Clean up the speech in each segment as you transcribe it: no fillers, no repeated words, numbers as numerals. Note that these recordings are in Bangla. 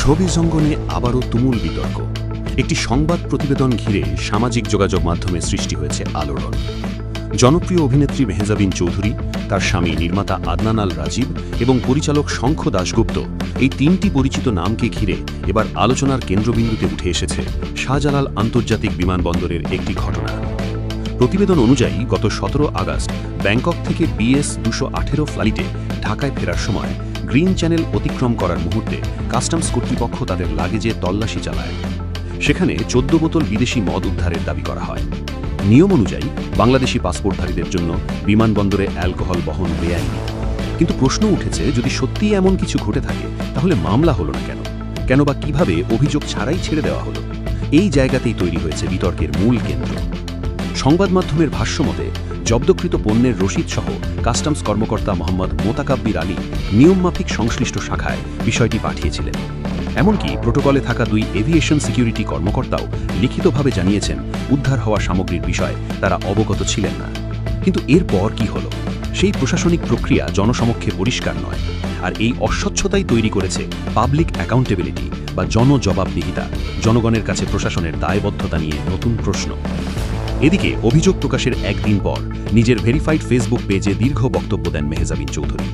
শোবিজ অঙ্গনে আবারও তুমুল বিতর্ক। একটি সংবাদ প্রতিবেদন ঘিরে সামাজিক যোগাযোগ মাধ্যমে সৃষ্টি হয়েছে আলোড়ন। জনপ্রিয় অভিনেত্রী মেহজাবিন চৌধুরী, তার স্বামী নির্মাতা আদনান আল রাজীব এবং পরিচালক শঙ্খ দাশগুপ্ত, এই তিনটি পরিচিত নামকে ঘিরে এবার আলোচনার কেন্দ্রবিন্দুতে উঠে এসেছে শাহজালাল আন্তর্জাতিক বিমানবন্দরের একটি ঘটনা। প্রতিবেদন অনুযায়ী গত 17 আগস্ট ব্যাংকক থেকে BS-218 ফ্লাইটে ঢাকায় ফেরার সময় গ্রিন চ্যানেল অতিক্রম করার মুহূর্তে কাস্টমস কর্তৃপক্ষ তাদের লাগেজে তল্লাশি চালায়। সেখানে 14 বোতল বিদেশি মদ উদ্ধারের দাবি করা হয়। নিয়ম অনুযায়ী বাংলাদেশি পাসপোর্টধারীদের জন্য বিমানবন্দরে অ্যালকোহল বহন বেআইনি। কিন্তু প্রশ্ন উঠেছে, যদি সত্যিই এমন কিছু ঘটে থাকে তাহলে মামলা হলো না কেন বা কিভাবে অভিযোগ ছাড়াই ছেড়ে দেওয়া হলো? এই জায়গাতেই তৈরি হয়েছে বিতর্কের মূল কেন্দ্র। সংবাদ মাধ্যমের ভাষ্যমতে জব্দকৃত পণ্যের রসিদ সহ কাস্টমস কর্মকর্তা মোহাম্মদ মোতাকাব্বির আলী নিয়মমাফিক সংশ্লিষ্ট শাখায় বিষয়টি পাঠিয়েছিলেন। এমনকি প্রোটোকলে থাকা 2 এভিয়েশন সিকিউরিটি কর্মকর্তাও লিখিতভাবে জানিয়েছেন উদ্ধার হওয়া সামগ্রীর বিষয়ে তারা অবগত ছিলেন না। কিন্তু এরপর কি হলো? সেই প্রশাসনিক প্রক্রিয়া জনসমক্ষে পরিষ্কার নয়। আর এই অস্বচ্ছতাই তৈরি করেছে পাবলিক অ্যাকাউন্টেবিলিটি বা জনজবাবদিহিতা, জনগণের কাছে প্রশাসনের দায়বদ্ধতা নিয়ে নতুন প্রশ্ন। এদিকে অভিযোগ প্রকাশের একদিন পর নিজের ভেরিফাইড ফেসবুক পেজে দীর্ঘ বক্তব্য দেন মেহজাবিন চৌধুরী।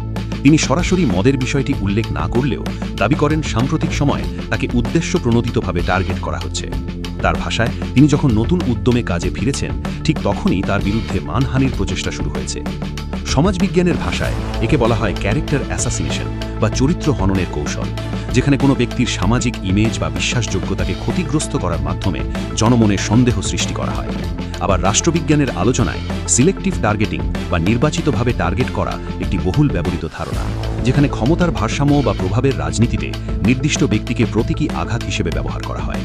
তিনি সরাসরি মদের বিষয়টি উল্লেখ না করলেও দাবি করেন সাম্প্রতিক সময়ে তাকে উদ্দেশ্য প্রণোদিতভাবে টার্গেট করা হচ্ছে। তার ভাষায়, তিনি যখন নতুন উদ্যমে কাজে ফিরেছেন ঠিক তখনই তার বিরুদ্ধে মানহানির প্রচেষ্টা শুরু হয়েছে। সমাজবিজ্ঞানের ভাষায় একে বলা হয় ক্যারেক্টার অ্যাসাসিনেশন বা চরিত্র হননের কৌশল, যেখানে কোনো ব্যক্তির সামাজিক ইমেজ বা বিশ্বাসযোগ্যতাকে ক্ষতিগ্রস্ত করার মাধ্যমে জনমনে সন্দেহ সৃষ্টি করা হয়। আবার রাষ্ট্রবিজ্ঞানের আলোচনায় সিলেক্টিভ টার্গেটিং বা নির্বাচিতভাবে টার্গেট করা একটি বহুল ব্যবহৃত ধারণা, যেখানে ক্ষমতার ভারসাম্য বা প্রভাবের রাজনীতিতে নির্দিষ্ট ব্যক্তিকে প্রতীকী আঘাত হিসেবে ব্যবহার করা হয়।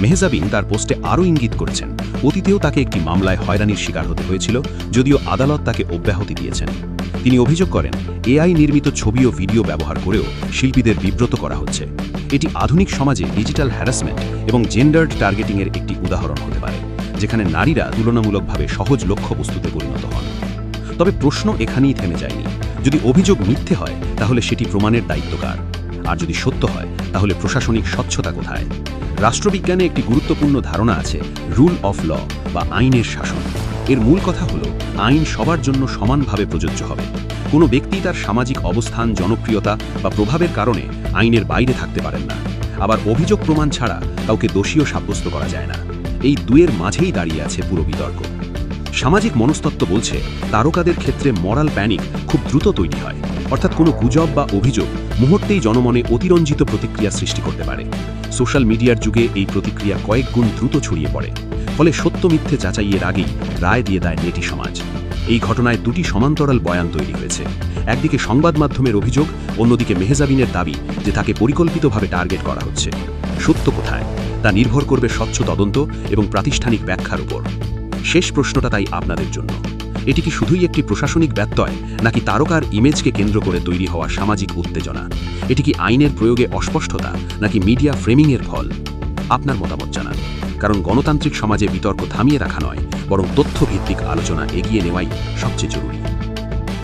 মেহজাবিন তার পোস্টে আরও ইঙ্গিত করেছেন, অতীতেও তাকে একটি মামলায় হয়রানির শিকার হতে হয়েছিল, যদিও আদালত তাকে অব্যাহতি দিয়েছেন। তিনি অভিযোগ করেন, AI নির্মিত ছবি ও ভিডিও ব্যবহার করেও শিল্পীদের বিব্রত করা হচ্ছে। এটি আধুনিক সমাজে ডিজিটাল হ্যারাসমেন্ট এবং জেন্ডার্ড টার্গেটিংয়ের একটি উদাহরণ হতে পারে, যেখানে নারীরা তুলনামূলকভাবে সহজ লক্ষ্যবস্তুতে পরিণত হন। তবে প্রশ্ন এখানেই থেমে যায়নি। যদি অভিযোগ মিথ্যে হয় তাহলে সেটি প্রমাণের দায়িত্ব কার? আর যদি সত্য হয় তাহলে প্রশাসনিক স্বচ্ছতা কোথায়? রাষ্ট্রবিজ্ঞানে একটি গুরুত্বপূর্ণ ধারণা আছে, রুল অফ ল বা আইনের শাসন। এর মূল কথা হলো, আইন সবার জন্য সমানভাবে প্রযোজ্য হবে। কোনো ব্যক্তি তার সামাজিক অবস্থান, জনপ্রিয়তা বা প্রভাবের কারণে আইনের বাইরে থাকতে পারেন না। আবার অভিযোগ প্রমাণ ছাড়া কাউকে দোষীও সাব্যস্ত করা যায় না। এই দুয়ের মাঝেই দাঁড়িয়ে আছে পুরো বিতর্ক। সামাজিক মনস্তত্ত্ব বলছে, তারকাদের ক্ষেত্রে মরাল প্যানিক খুব দ্রুত তৈরি হয়, অর্থাৎ কোনো গুজব বা অভিযোগ মুহূর্তেই জনমনে অতিরঞ্জিত প্রতিক্রিয়া সৃষ্টি করতে পারে। সোশ্যাল মিডিয়ার যুগে এই প্রতিক্রিয়া কয়েক গুণ দ্রুত ছড়িয়ে পড়ে, ফলে সত্য মিথ্যে যাচাইয়ের আগেই রায় দিয়ে দেয় নেটি সমাজ। এই ঘটনায় 2টি সমান্তরাল বয়ান তৈরি হয়েছে। একদিকে সংবাদ মাধ্যমের অভিযোগ, অন্যদিকে মেহজাবিনের দাবি যে তাকে পরিকল্পিতভাবে টার্গেট করা হচ্ছে। সত্য কোথায়? তা নির্ভর করবে স্বচ্ছ তদন্ত এবং প্রাতিষ্ঠানিক ব্যাখ্যার উপর। শেষ প্রশ্নটা তাই আপনাদের জন্য, এটি কি শুধুই একটি প্রশাসনিক ব্যত্যয়, নাকি তারকার ইমেজকে কেন্দ্র করে তৈরি হওয়া সামাজিক উত্তেজনা? এটি কি আইনের প্রয়োগে অস্পষ্টতা, নাকি মিডিয়া ফ্রেমিংয়ের ফল? আপনার মতামত জানান, কারণ গণতান্ত্রিক সমাজে বিতর্ক থামিয়ে রাখা নয়, বরং তথ্যভিত্তিক আলোচনা এগিয়ে নেওয়াই সবচেয়ে জরুরি।